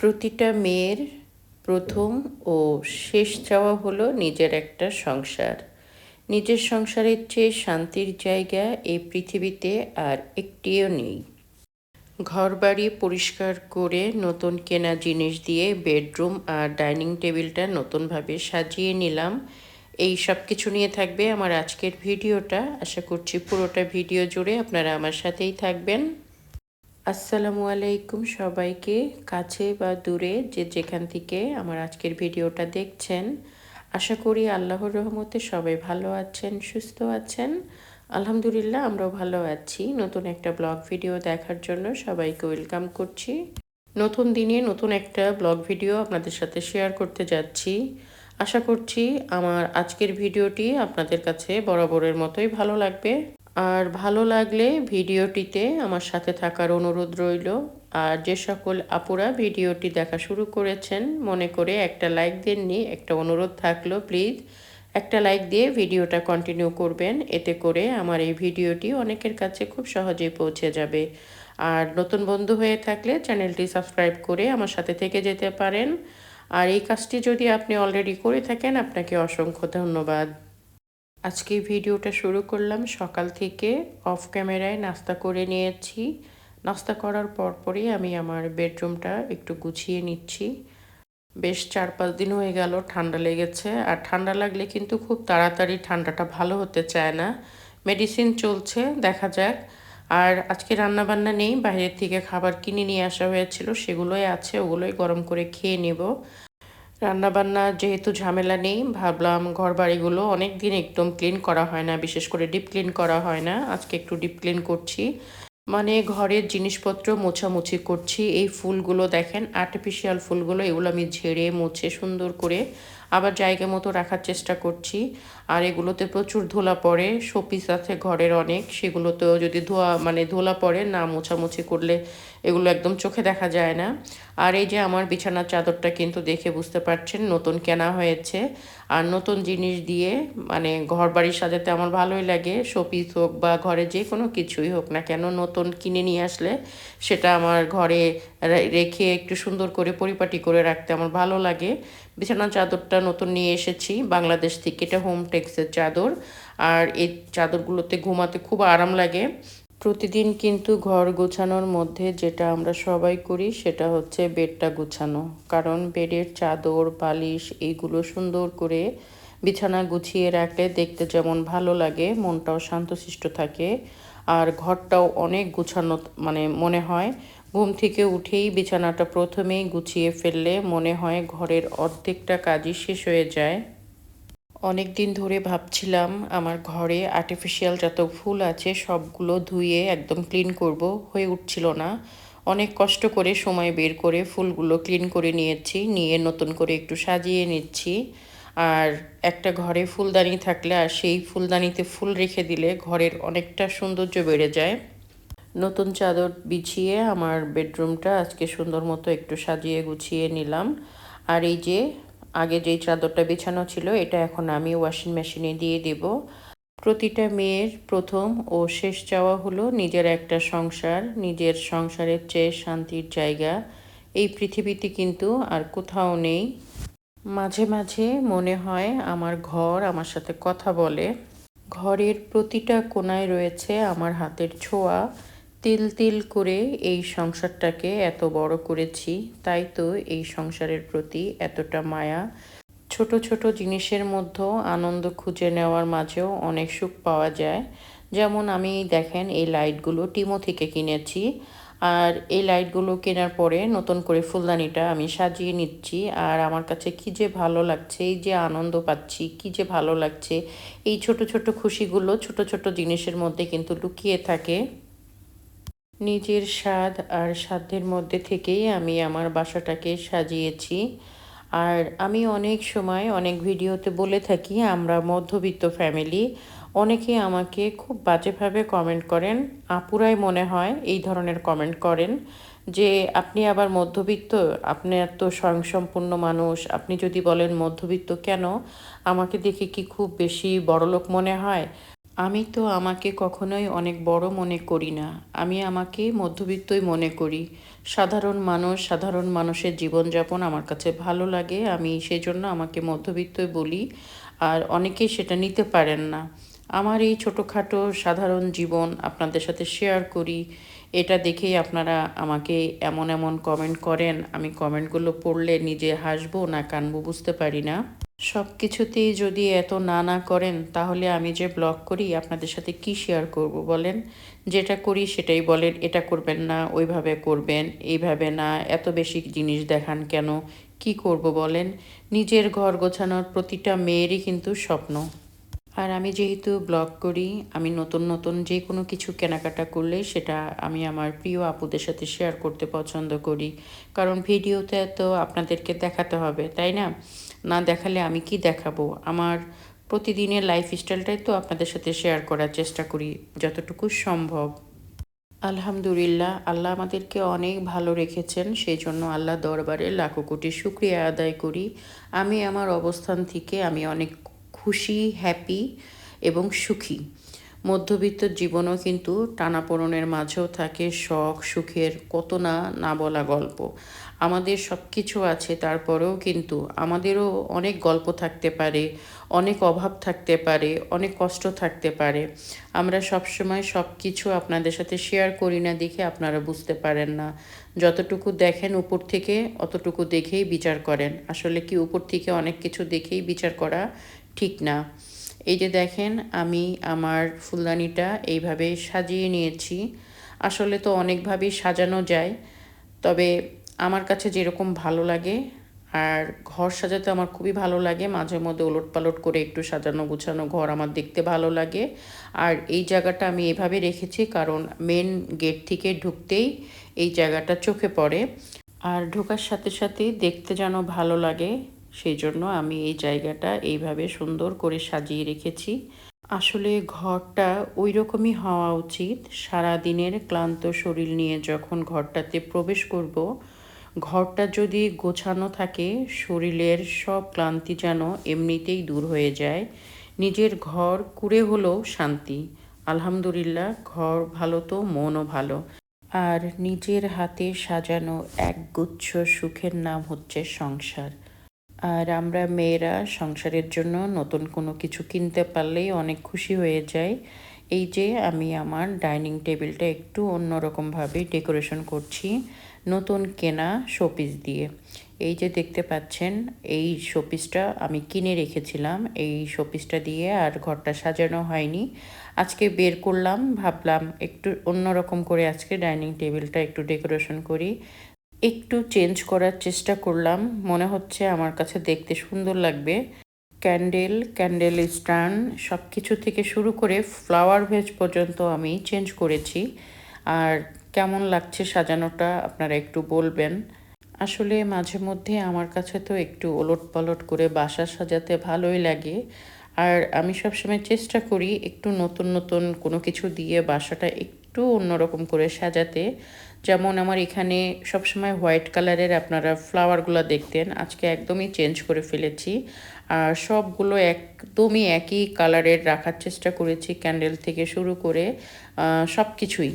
প্রতিটা মেয়ের প্রথম ও শেষ চাওয়া হলো নিজের একটা সংসার। নিজের সংসারের চেয়ে শান্তির জায়গা এই পৃথিবীতে আর একটিও নেই। ঘরবাড়ি পরিষ্কার করে নতুন কেনা জিনিস দিয়ে বেডরুম আর ডাইনিং টেবিলটা নতুনভাবে সাজিয়ে নিলাম। এই সব কিছু নিয়ে থাকবে আমার আজকের ভিডিওটা। আশা করছি পুরোটা ভিডিও জুড়ে আপনারা আমার সাথেই থাকবেন। আসসালামু আলাইকুম সবাইকে, কাছে বা দূরে যে যেখান থেকে আমার আজকের ভিডিওটা দেখছেন। আশা করি আল্লাহর রহমতে সবাই ভালো আছেন, সুস্থ আছেন। আলহামদুলিল্লাহ আমরাও ভালো আছি। নতুন একটা ব্লগ ভিডিও দেখার জন্য সবাইকে ওয়েলকাম করছি। নতুন দিনে নতুন একটা ব্লগ ভিডিও আপনাদের সাথে শেয়ার করতে যাচ্ছি। আশা করছি আমার আজকের ভিডিওটি আপনাদের কাছে বরাবরের মতোই ভালো লাগবে। আর ভালো লাগলে ভিডিওটিতে আমার সাথে থাকার অনুরোধ রইল। আর যে সকল আপুরা ভিডিওটি দেখা শুরু করেছেন মনে করে একটা লাইক দেননি, একটা অনুরোধ থাকলো প্লিজ একটা লাইক দিয়ে ভিডিওটা কন্টিনিউ করবেন। এতে করে আমার এই ভিডিওটি অনেকের কাছে খুব সহজেই পৌঁছে যাবে। আর নতুন বন্ধু হয়ে থাকলে চ্যানেলটি সাবস্ক্রাইব করে আমার সাথে থেকে যেতে পারেন। আর এই কাজটি যদি আপনি অলরেডি করে থাকেন আপনাকে অসংখ্য ধন্যবাদ। আজকে ভিডিওটা শুরু করলাম সকাল থেকে। অফ ক্যামেরায় নাস্তা করে নিয়েছি। নাস্তা করার পরপরই আমি আমার বেডরুমটা একটু গুছিয়ে নিচ্ছি। বেশ 4-5 দিন হয়ে গেল ঠান্ডা লেগেছে। আর ঠান্ডা লাগলে কিন্তু খুব তাড়াতাড়ি ঠান্ডাটা ভালো হতে চায় না। মেডিসিন চলছে, দেখা যাক। আর আজকে রান্নাবান্না নেই, বাইরের থেকে খাবার কিনে নিয়ে আসা হয়েছিল, সেগুলোই আছে, ওগুলোই গরম করে খেয়ে নেব। রান্নাবান্না যেহেতু ঝামেলা নেই, ভাবলাম ঘর বাড়িগুলো অনেক দিন একদম ক্লিন করা হয় না, বিশেষ করে ডিপ ক্লিন করা হয় না। আজকে একটু ডিপ ক্লিন করছি, মানে ঘরের জিনিসপত্র মোছামুছি করছি। এই ফুলগুলো দেখেন, আর্টিফিশিয়াল ফুলগুলো, এগুলো আমি ঝেড়ে মুছে সুন্দর করে আবার জায়গা মতো রাখার চেষ্টা করছি। আর এগুলোতে প্রচুর ধুলা পড়ে, শোপিস আছে ঘরের অনেক, সেগুলোতেও যদি ধুলা পড়ে না মোছামুছি করলে এগুলো একদম চোখে দেখা যায় না। আর এই যে আমার বিছানার চাদরটা কিন্তু দেখে বুঝতে পারছেন নতুন কেনা হয়েছে। আর নতুন জিনিস দিয়ে মানে ঘর বাড়ি সাজাতে আমার ভালোই লাগে। শোপিস হোক বা ঘরে যে কোনো কিছুই হোক না কেন, নতুন কিনে নিয়ে আসলে সেটা আমার ঘরে রেখে একটু সুন্দর করে পরিপাটি করে রাখতে আমার ভালো লাগে। বিছানার চাদরটা নতুন নিয়ে এসেছি বাংলাদেশ থেকে, এটা হোম টেক্সের চাদর। আর এই চাদরগুলোতে ঘুমাতে খুব আরাম লাগে। প্রতিদিন কিন্তু ঘর গোছানোর মধ্যে যেটা আমরা সবাই করি সেটা হচ্ছে বেডটা গোছানো। কারণ বেডের চাদর বালিশ এইগুলো সুন্দর করে বিছানা গুছিয়ে রাখলে দেখতে যেমন ভালো লাগে, মনটাও শান্তশিষ্ট থাকে। আর ঘরটাও অনেক গুছানো মানে মনে হয়। ঘুম থেকে উঠেই বিছানাটা প্রথমেই গুছিয়ে ফেললে মনে হয় ঘরের অর্ধেকটা কাজই শেষ হয়ে যায়। অনেক দিন ধরে ভাবছিলাম আমার ঘরে আর্টিফিশিয়াল যত ফুল আছে সবগুলো ধুয়ে একদম ক্লিন করব, হয়ে উঠছিল না। অনেক কষ্ট করে সময় বের করে ফুলগুলো ক্লিন করে নিয়েছি, নিয়ে নতুন করে একটু সাজিয়ে নিচ্ছি। আর একটা ঘরে ফুলদানি থাকলে আর সেই ফুলদানিতে ফুল রেখে দিলে ঘরের অনেকটা সৌন্দর্য বেড়ে যায়। নতুন চাদর বিছিয়ে আমার বেডরুমটা আজকে সুন্দর মতো একটু সাজিয়ে গুছিয়ে নিলাম। আর এই যে আগে যেই চাদরটা বিছানো ছিল এটা এখন আমি ওয়াশিং মেশিনে দিয়ে দেব। প্রতিটা মেয়ের প্রথম ও শেষ চাওয়া হলো নিজের একটা সংসার। নিজের সংসারের চেয়ে শান্তির জায়গা এই পৃথিবীতে কিন্তু আর কোথাও নেই। মাঝে মাঝে মনে হয় আমার ঘর আমার সাথে কথা বলে। ঘরের প্রতিটা কোণায় রয়েছে আমার হাতের ছোঁয়া। তিল তিল করে এই সংসারটাকে এত বড় করেছি, তাই তো এই সংসারের প্রতি এতটা মায়া। ছোট ছোট জিনিসের মধ্যেও আনন্দ খুঁজে নেওয়ার মাঝেও অনেক সুখ পাওয়া যায়। যেমন আমি দেখেন এই লাইটগুলো টিমো থেকে কিনেছি। আর এই লাইটগুলো কেনার পরে নতুন করে ফুলদানিটা আমি সাজিয়ে নিচ্ছি। আর আমার কাছে কী যে ভালো লাগছে, এই যে আনন্দ পাচ্ছি, কী যে ভালো লাগছে। এই ছোট ছোট খুশিগুলো ছোট ছোট জিনিসের মধ্যে কিন্তু লুকিয়ে থাকে। নিজের স্বাদ আর সাধ্যের মধ্যে থেকেই আমি আমার বাসাটাকে সাজিয়েছি। আর আমি অনেক সময় অনেক ভিডিওতে বলে থাকি আমরা মধ্যবিত্ত ফ্যামিলি। অনেকে আমাকে খুব বাজেভাবে কমেন্ট করেন, আপুরাই মনে হয় এই ধরনের কমেন্ট করেন যে আপনি আবার মধ্যবিত্ত, আপনি এত স্বয়ংসম্পূর্ণ মানুষ, আপনি যদি বলেন মধ্যবিত্ত কেন, আমাকে দেখে কি খুব বেশি বড়লোক মনে হয়? আমি তো আমাকে কখনোই অনেক বড় মনে করি না। আমি আমাকে মধ্যবিত্তই মনে করি। সাধারণ মানুষের জীবনযাপন আমার কাছে ভালো লাগে। আমি সেজন্য আমাকে মধ্যবিত্তই বলি। আর অনেকেই সেটা নিতে পারেন না। আমার এই ছোটোখাটো সাধারণ জীবন আপনাদের সাথে শেয়ার করি। এটা দেখেই আপনারা আমাকে এমন এমন কমেন্ট করেন। আমি কমেন্টগুলো পড়লে নিজে হাসবো না কানবো বুঝতে পারি না। সব কিছুতেই যদি এত না না করেন তাহলে আমি যে ব্লগ করি আপনাদের সাথে কি শেয়ার করব বলেন। যেটা করি সেটাই বলেন, এটা করবেন না, ওইভাবে করবেন, এইভাবে না, এত বেশি জিনিস দেখান কেন, কি করব বলেন। নিজের ঘর গোছানোর প্রতিটা মেয়েরই কিন্তু স্বপ্ন। আর আমি যেহেতু ব্লগ করি, আমি নতুন নতুন যে কোনো কিছু কেনাকাটা করলে সেটা আমি আমার প্রিয় আপুদের সাথে শেয়ার করতে পছন্দ করি। কারণ ভিডিওতে তো আপনাদেরকে দেখাতে হবে, তাই না? না দেখালে আমি কি দেখাবো? আমার প্রতিদিনের লাইফ স্টাইলটাই তো আপনাদের সাথে শেয়ার করার চেষ্টা করি যতটুকু সম্ভব। আলহামদুলিল্লাহ, আল্লাহ আমাদেরকে অনেক ভালো রেখেছেন, সেই জন্য আল্লাহ দরবারে লাখো কোটি শুকরিয়া আদায় করি। আমি আমার অবস্থান থেকে আমি অনেক খুশি, হ্যাপি এবং সুখী। মধ্যবিত্ত জীবনও কিন্তু টানাপোড়েনের মাঝেও থাকে শখ সুখের কত না না বলা গল্প। আমাদের সব কিছু আছে, তারপরেও কিন্তু আমাদেরও অনেক গল্প থাকতে পারে, অনেক অভাব থাকতে পারে, অনেক কষ্ট থাকতে পারে। আমরা সবসময় সব কিছু আপনাদের সাথে শেয়ার করি না দেখে আপনারা বুঝতে পারেন না। যতটুকু দেখেন উপর থেকে অতটুকু দেখেই বিচার করেন। আসলে কি উপর থেকে অনেক কিছু দেখেই বিচার করা ঠিক না। এই যে দেখেন, আমি আমার ফুলদানিটা এইভাবে সাজিয়ে নিয়েছি। আসলে তো অনেকভাবেই সাজানো যায়, তবে আমার কাছে যেরকম ভালো লাগে, আর ঘর সাজাতে আমার খুবই ভালো লাগে। মাঝে মধ্যে ওলটপালট করে একটু সাজানো গুছানো ঘর আমার দেখতে ভালো লাগে। আর এই জায়গাটা আমি এভাবে রেখেছি কারণ মেন গেট থেকে ঢুকতেই এই জায়গাটা চোখে পড়ে। আর ঢোকার সাথে সাথেই দেখতে যেন ভালো লাগে, সেই জন্য আমি এই জায়গাটা এইভাবে সুন্দর করে সাজিয়ে রেখেছি। আসলে ঘরটা ওই রকমই হওয়া উচিত। সারা দিনের ক্লান্ত শরীর নিয়ে যখন ঘরটাতে প্রবেশ করব, ঘরটা যদি গোছানো থাকে শরীরের সব ক্লান্তি যেন এমনিতেই দূর হয়ে যায়। নিজের ঘর কুড়ে হলেও শান্তি। আলহামদুলিল্লাহ, ঘর ভালো তো মনও ভালো। আর নিজের হাতে সাজানো একগুচ্ছ সুখের নাম হচ্ছে সংসার। আর আমরা মেয়েরা সংসারের জন্য নতুন কোনো কিছু কিনতে পারলেই অনেক খুশি হয়ে যাই। এই যে আমি আমার ডাইনিং টেবিলটা একটু অন্যরকমভাবে ডেকোরেশন করছি নতুন কেনা শোপিস দিয়ে। এই যে দেখতে পাচ্ছেন, এই শোপিসটা আমি কিনে রেখেছিলাম। এই শোপিসটা দিয়ে আর ঘরটা সাজানো হয়নি, আজকে বের করলাম। ভাবলাম একটু অন্যরকম করে আজকে ডাইনিং টেবিলটা একটু ডেকোরেশন করি। একটু চেঞ্জ করার চেষ্টা করলাম, মনে হচ্ছে আমার কাছে দেখতে সুন্দর লাগবে। ক্যান্ডেল স্ট্যান্ড সব কিছু থেকে শুরু করে ফ্লাওয়ার ভেজ পর্যন্ত আমি চেঞ্জ করেছি। আর কেমন লাগছে সাজানোটা আপনারা একটু বলবেন। আসলে মাঝে মধ্যে আমার কাছে তো একটু ওলটপালট করে বাসা সাজাতে ভালোই লাগে। আর আমি সবসময় চেষ্টা করি একটু নতুন নতুন কোনো কিছু দিয়ে বাসাটা একটু অন্যরকম করে সাজাতে। যেমন আমার এখানে সবসময় হোয়াইট কালারের আপনারা ফ্লাওয়ারগুলো দেখতেন, আজকে একদমই চেঞ্জ করে ফেলেছি। আর সবগুলো একদমই একই কালারের রাখার চেষ্টা করেছি, ক্যান্ডেল থেকে শুরু করে সব কিছুই।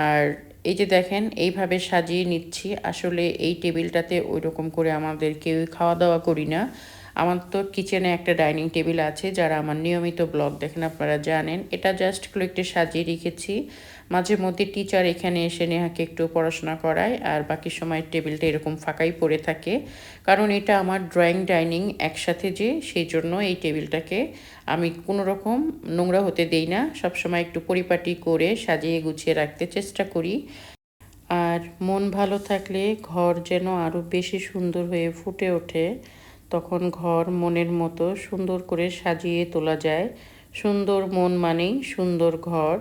আর এই যে দেখেন, এইভাবে সাজিয়ে নিচ্ছি। আসলে এই টেবিলটাতে ওই রকম করে আমাদের কেউই খাওয়া দাওয়া করি না। আমার তো কিচেনে একটা ডাইনিং টেবিল আছে, যারা আমার নিয়মিত ব্লগ দেখেন আপনারা জানেন। এটা জাস্ট একটু সাজিয়ে রেখেছি। মাঝে মধ্যে টিচার এখানে এসে নেহাকে একটু পড়াশোনা করায়, আর বাকি সময় টেবিলটা এরকম ফাঁকাই পড়ে থাকে। কারণ এটা আমার ড্রয়িং ডাইনিং একসাথে, যে সেই জন্য এই টেবিলটাকে আমি কোনো রকম নোংরা হতে দেই না। সবসময় একটু পরিপাটি করে সাজিয়ে গুছিয়ে রাখতে চেষ্টা করি। আর মন ভালো থাকলে ঘর যেন আরও বেশি সুন্দর হয়ে ফুটে ওঠে। তখন ঘর মনের মতো সুন্দর করে সাজিয়ে তোলা যায়। সুন্দর মন মানেই সুন্দর ঘর।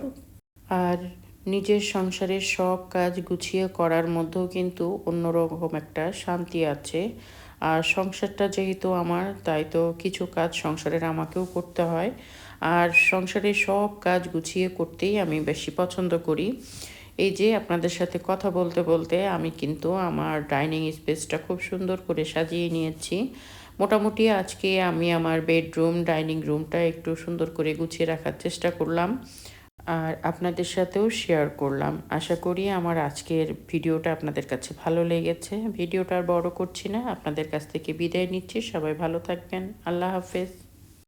আর নিজের সংসারের সব কাজ গুছিয়ে করার মধ্যেও কিন্তু অন্যরকম একটা শান্তি আছে। আর সংসারটা যেহেতু আমার, তাই তো কিছু কাজ সংসারের আমাকেও করতে হয়। আর সংসারের সব কাজ গুছিয়ে করতেই আমি বেশি পছন্দ করি। এই যে আপনাদের সাথে কথা বলতে বলতে আমি কিন্তু আমার ডাইনিং স্পেসটা খুব সুন্দর করে সাজিয়ে নিয়েছি। মোটামুটি আজকে আমি আমার বেডরুম, ডাইনিং রুমটা একটু সুন্দর করে গুছিয়ে রাখার চেষ্টা করলাম। আর আপনাদের সাথেও শেয়ার করলাম। আশা করি আমার আজকের ভিডিওটা আপনাদের কাছে ভালো লেগেছে। ভিডিওটা আর বড় করছি না। আপনাদের কাছ থেকে বিদায় নিচ্ছি। সবাই ভালো থাকবেন। আল্লাহ হাফেজ।